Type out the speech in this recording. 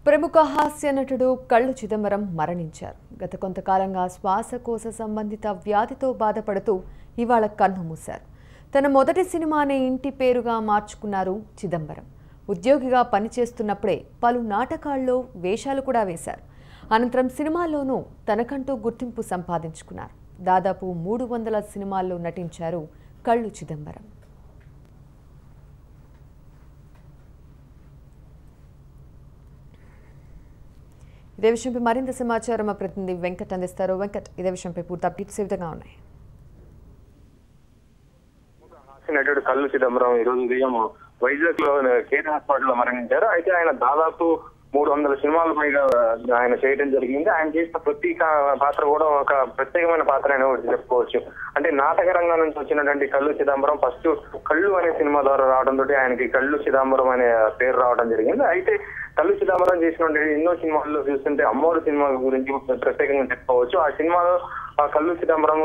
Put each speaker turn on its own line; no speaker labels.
ప్రముఖ హాస్య నటుడు కళ్ళు చిదంబరం మరణించారు. గత కొంతకాలంగా శ్వాసకోశ సంబంధిత వ్యాధితో బాధపడుతూ ఇవాళ కన్నుమూశారు. తన మొదటి సినిమానే ఇంటి పేరుగా మార్చుకున్నారు చిదంబరం. ఉద్యోగిగా పనిచేస్తున్నప్పుడే పలు నాటకాల్లో వేషాలు కూడా వేశారు. అనంతరం సినిమాల్లోనూ తనకంటూ గుర్తింపు సంపాదించుకున్నారు. దాదాపు 300 సినిమాల్లో నటించారు కళ్ళు చిదంబరం. ఇదే విషయంపై మరింత సమాచారం మా ప్రతినిధి వెంకట్ అందిస్తారు. వెంకట్, ఇదే విషయంపై పూర్తి అప్డేట్స్ ఏ విధంగా ఉన్నాయి?
నటుడు కళ్ళు చిదంబరం ఈ రోజు ఉదయం వైజాగ్ లో కేర్ హాస్పిటల్ లో మరణించారు. అయితే ఆయన దాదాపు 300 సినిమాల పైగా ఆయన చేయడం జరిగింది. ఆయన చేసిన ప్రతి పాత్ర కూడా ఒక ప్రత్యేకమైన పాత్ర అని చెప్పుకోవచ్చు. అంటే నాటక రంగం నుంచి వచ్చినటువంటి కళ్ళు చిదంబరం ఫస్ట్ కళ్ళు అనే సినిమా ద్వారా రావడంతో ఆయనకి కళ్ళు చిదంబరం అనే పేరు రావడం జరిగింది. అయితే కళ్ళు చిదంబరం చేసినటువంటి ఎన్నో సినిమాల్లో చూస్తుంటే అమ్మోరు సినిమా గురించి ప్రత్యేకంగా చెప్పుకోవచ్చు. ఆ సినిమాలో కళ్ళు చిదంబరం